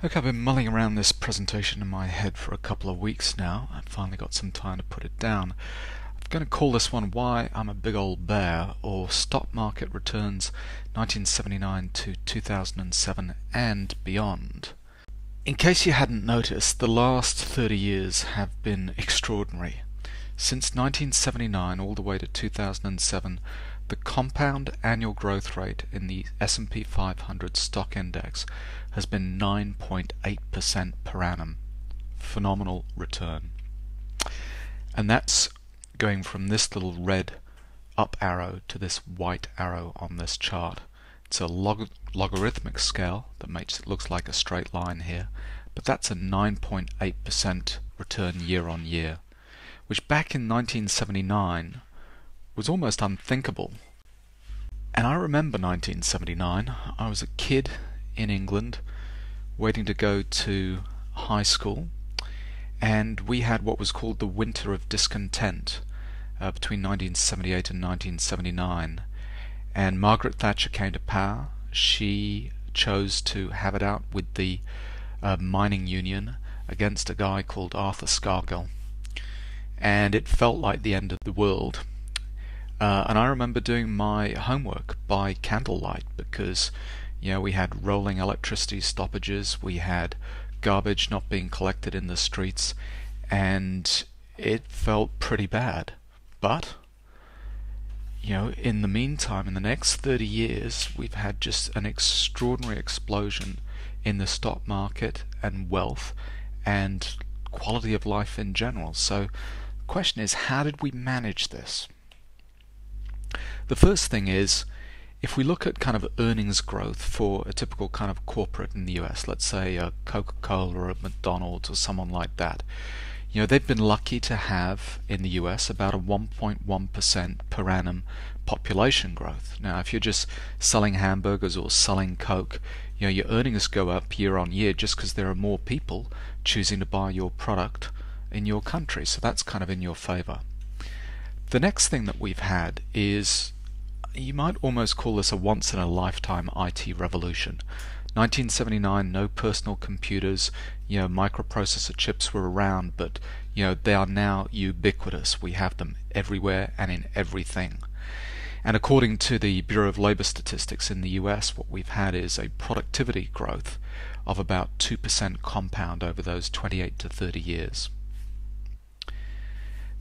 Okay, I've been mulling around this presentation in my head for a couple of weeks now. I've finally got some time to put it down. I'm going to call this one Why I'm a Big Old Bear, or Stock Market Returns 1979 to 2007 and Beyond. In case you hadn't noticed, the last 30 years have been extraordinary. Since 1979 all the way to 2007, the compound annual growth rate in the S&P 500 stock index has been 9.8% per annum. Phenomenal return. And that's going from this little red up arrow to this white arrow on this chart. It's a logarithmic scale that makes it look like a straight line here, but that's a 9.8% return year on year, which back in 1979 was almost unthinkable. And I remember 1979. I was a kid in England waiting to go to high school, and we had what was called the Winter of Discontent between 1978 and 1979. And Margaret Thatcher came to power. She chose to have it out with the mining union against a guy called Arthur Scargill, and it felt like the end of the world. And I remember doing my homework by candlelight because, we had rolling electricity stoppages, we had garbage not being collected in the streets, and it felt pretty bad. But, in the meantime, in the next 30 years, we've had just an extraordinary explosion in the stock market and wealth and quality of life in general. So the question is, how did we manage this? The first thing is, if we look at kind of earnings growth for a typical kind of corporate in the US, let's say a Coca-Cola or a McDonald's or someone like that, they've been lucky to have in the US about a 1.1% per annum population growth. Now, if you're just selling hamburgers or selling Coke, your earnings go up year on year just because there are more people choosing to buy your product in your country. So that's kind of in your favor. The next thing that we've had is, you might almost call this a once-in-a-lifetime IT revolution. 1979, no personal computers, microprocessor chips were around, but they are now ubiquitous. We have them everywhere and in everything. And according to the Bureau of Labor Statistics in the US, what we've had is a productivity growth of about 2% compound over those 28 to 30 years.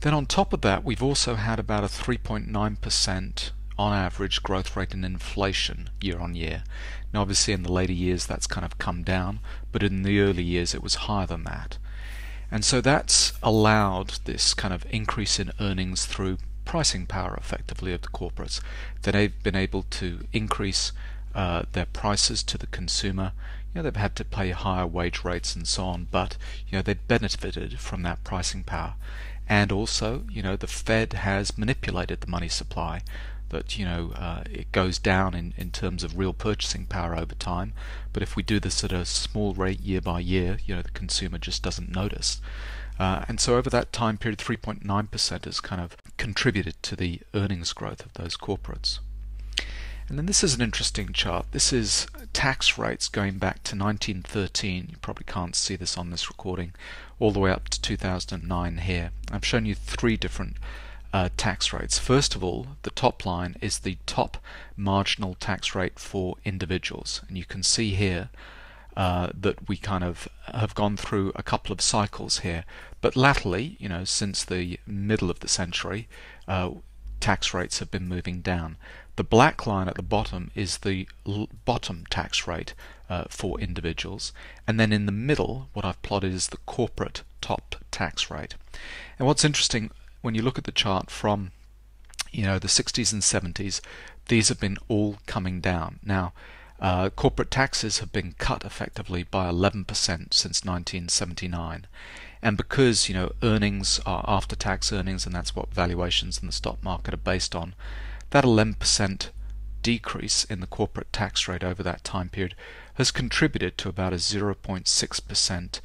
Then on top of that, we've also had about a 3.9% on average growth rate in inflation year on year. Now obviously in the later years that's kind of come down, but in the early years it was higher than that. And so that's allowed this kind of increase in earnings through pricing power effectively of the corporates. That they've been able to increase their prices to the consumer. They've had to pay higher wage rates and so on, but they've benefited from that pricing power. And also, the Fed has manipulated the money supply, that it goes down in terms of real purchasing power over time, but if we do this at a small rate year by year, the consumer just doesn't notice. And so over that time period, 3.9% has kind of contributed to the earnings growth of those corporates. And then this is an interesting chart. This is tax rates going back to 1913. You probably can't see this on this recording, all the way up to 2009 here. I've shown you three different tax rates. First of all, the top line is the top marginal tax rate for individuals, and you can see here that we kind of have gone through a couple of cycles here, but latterly, since the middle of the century, tax rates have been moving down. The black line at the bottom is the bottom tax rate for individuals, and then in the middle what I've plotted is the corporate top tax rate. And what's interesting, when you look at the chart from the 60s and 70s, these have been all coming down. Now corporate taxes have been cut effectively by 11% since 1979, and because earnings are after-tax earnings, and that's what valuations in the stock market are based on, that 11% decrease in the corporate tax rate over that time period has contributed to about a 0.6%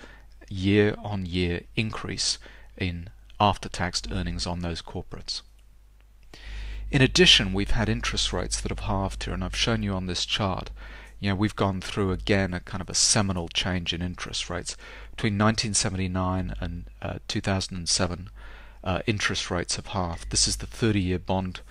year-on-year increase in after-tax earnings on those corporates. In addition, we've had interest rates that have halved here, and I've shown you on this chart we've gone through again a kind of a seminal change in interest rates. Between 1979 and 2007, interest rates have halved. This is the 30-year bond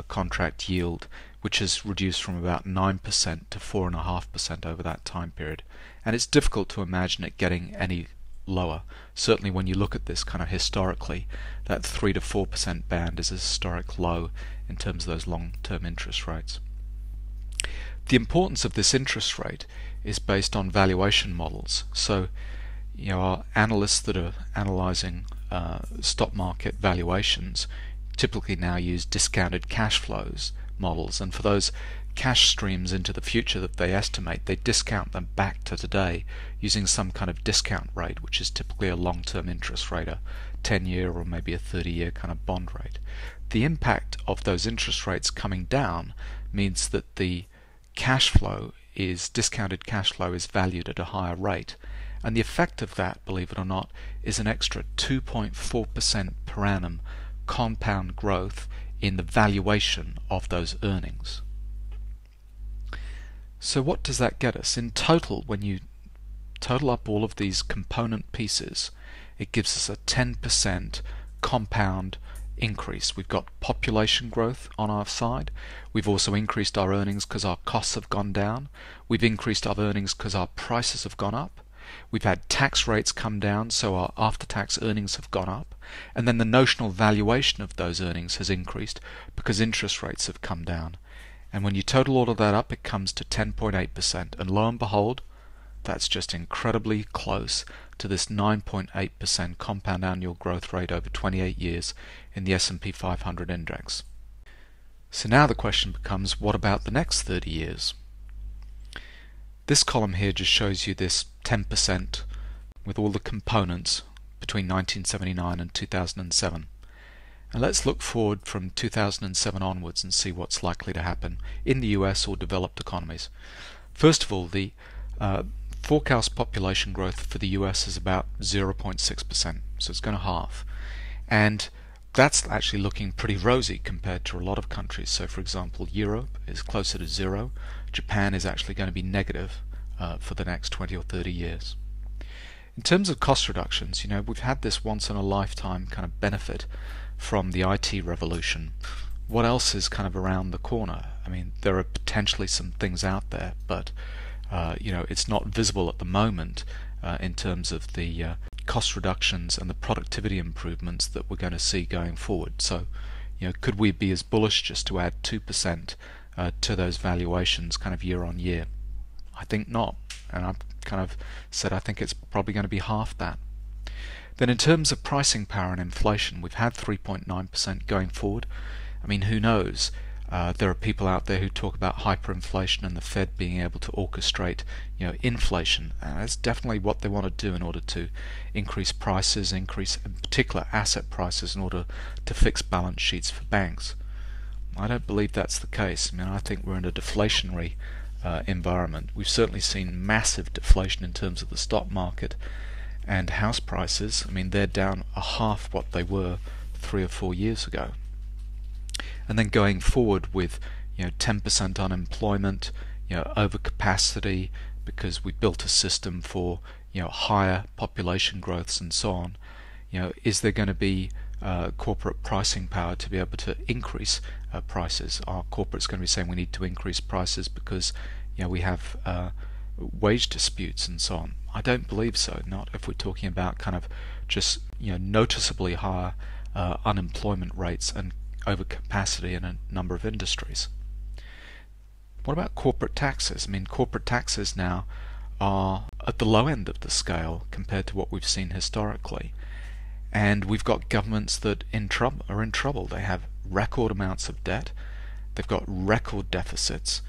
contract yield, which has reduced from about 9% to 4.5% over that time period. And it's difficult to imagine it getting any lower. Certainly when you look at this kind of historically, that 3 to 4% band is a historic low in terms of those long-term interest rates. The importance of this interest rate is based on valuation models. So, our analysts that are analyzing stock market valuations typically now use discounted cash flows models, and for those cash streams into the future that they estimate, they discount them back to today using some kind of discount rate, which is typically a long-term interest rate, a 10-year or maybe a 30-year kind of bond rate. The impact of those interest rates coming down means that the cash flow discounted cash flow is valued at a higher rate, and the effect of that, believe it or not, is an extra 2.4% per annum compound growth in the valuation of those earnings. So what does that get us? In total, when you total up all of these component pieces, it gives us a 10% compound increase. We've got population growth on our side. We've also increased our earnings because our costs have gone down. We've increased our earnings because our prices have gone up. We've had tax rates come down, so our after-tax earnings have gone up. And then the notional valuation of those earnings has increased because interest rates have come down. And when you total all of that up, it comes to 10.8%. And lo and behold, that's just incredibly close to this 9.8% compound annual growth rate over 28 years in the S&P 500 index. So now the question becomes, what about the next 30 years? This column here just shows you this 10% with all the components between 1979 and 2007. And let's look forward from 2007 onwards and see what's likely to happen in the US or developed economies. First of all, the forecast population growth for the US is about 0.6%, so it's going to halve. And that's actually looking pretty rosy compared to a lot of countries. So for example, Europe is closer to 0. Japan is actually going to be negative for the next 20 or 30 years. In terms of cost reductions, we've had this once in a lifetime kind of benefit from the IT revolution. What else is kind of around the corner? I mean, there are potentially some things out there, but it's not visible at the moment in terms of the cost reductions and the productivity improvements that we're going to see going forward. So, could we be as bullish just to add 2% to those valuations kind of year on year? I think not, and I've kind of said I think it's probably going to be half that. Then in terms of pricing power and inflation, we've had 3.9% going forward. I mean, who knows? There are people out there who talk about hyperinflation and the Fed being able to orchestrate, inflation. And that's definitely what they want to do in order to increase prices, increase in particular asset prices in order to fix balance sheets for banks. I don't believe that's the case. I mean, I think we're in a deflationary environment. We've certainly seen massive deflation in terms of the stock market and house prices. I mean, they're down a half what they were 3 or 4 years ago. And then going forward with 10% unemployment, overcapacity because we built a system for higher population growths and so on. Is there going to be corporate pricing power to be able to increase prices? Are corporates going to be saying we need to increase prices because we have wage disputes and so on? I don't believe so. Not if we're talking about kind of just noticeably higher unemployment rates and overcapacity in a number of industries. What about corporate taxes? I mean, corporate taxes now are at the low end of the scale compared to what we've seen historically. And we've got governments that are in trouble. They have record amounts of debt. They've got record deficits.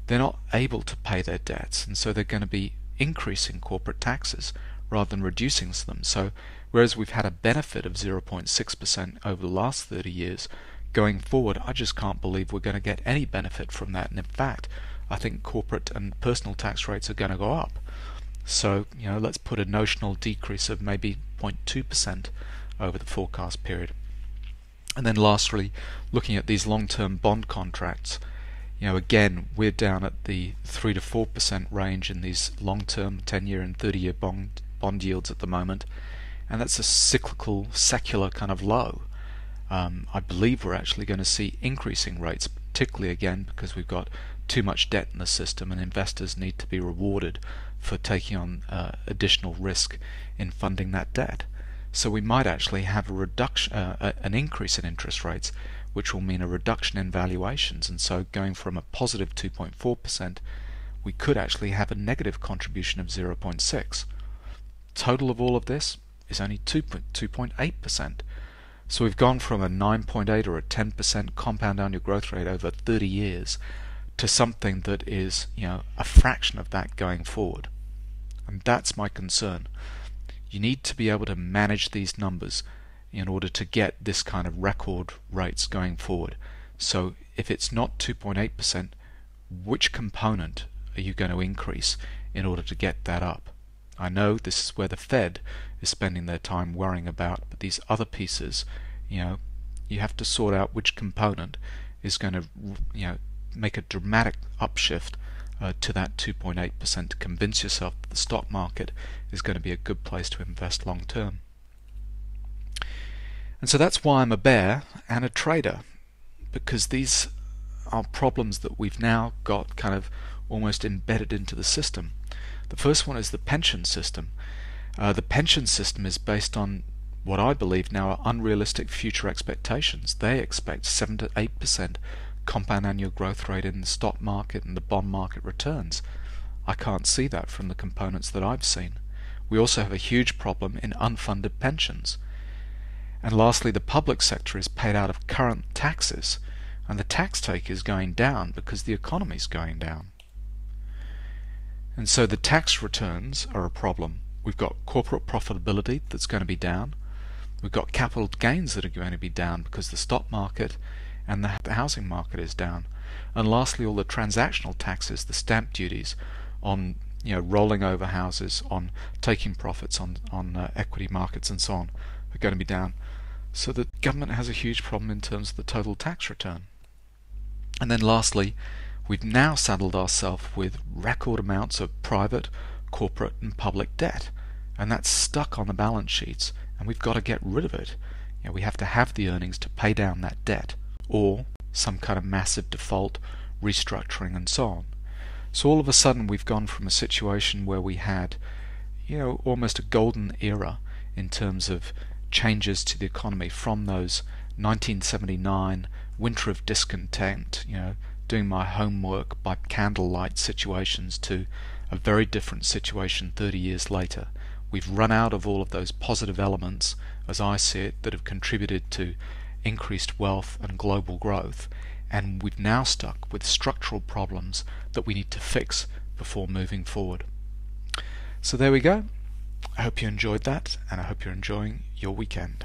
They're not able to pay their debts, and so they're going to be increasing corporate taxes rather than reducing them. So whereas we've had a benefit of 0.6% over the last 30 years, going forward, I just can't believe we're going to get any benefit from that. And in fact, I think corporate and personal tax rates are going to go up. So, let's put a notional decrease of maybe 0.2% over the forecast period. And then lastly, looking at these long-term bond contracts, Again, we're down at the 3 to 4% range in these long-term 10-year and 30-year bond yields at the moment, and that's a cyclical, secular kind of low. I believe we're actually going to see increasing rates, particularly again because we've got too much debt in the system and investors need to be rewarded for taking on additional risk in funding that debt. So we might actually have a reduction, an increase in interest rates, which will mean a reduction in valuations, and so going from a positive 2.4%, we could actually have a negative contribution of 0.6. Total of all of this is only 2.8%. So we've gone from a 9.8 or a 10% compound annual growth rate over 30 years to something that is, a fraction of that going forward. And that's my concern. You need to be able to manage these numbers in order to get this kind of record rates going forward. So if it's not 2.8%, which component are you going to increase in order to get that up? I know this is where the Fed is spending their time worrying about, but these other pieces, you have to sort out which component is going to, make a dramatic upshift to that 2.8% to convince yourself that the stock market is going to be a good place to invest long term. And so that's why I'm a bear and a trader, because these are problems that we've now got kind of almost embedded into the system. The first one is the pension system. The pension system is based on what I believe now are unrealistic future expectations. They expect 7 to 8% compound annual growth rate in the stock market and the bond market returns. I can't see that from the components that I've seen. We also have a huge problem in unfunded pensions. And lastly, the public sector is paid out of current taxes, and the tax take is going down because the economy is going down. And so the tax returns are a problem. We've got corporate profitability that's going to be down. We've got capital gains that are going to be down because the stock market and the housing market is down. And lastly, all the transactional taxes, the stamp duties on rolling over houses, on taking profits on equity markets and so on, are going to be down. So the government has a huge problem in terms of the total tax return. And then lastly, we've now saddled ourselves with record amounts of private, corporate and public debt, and that's stuck on the balance sheets, and we've got to get rid of it. We have to have the earnings to pay down that debt, or some kind of massive default, restructuring and so on. So all of a sudden we've gone from a situation where we had almost a golden era in terms of changes to the economy, from those 1979 winter of discontent, doing my homework by candlelight situations, to a very different situation 30 years later. We've run out of all of those positive elements, as I see it, that have contributed to increased wealth and global growth, and we've now stuck with structural problems that we need to fix before moving forward. So there we go. I hope you enjoyed that, and I hope you're enjoying your weekend.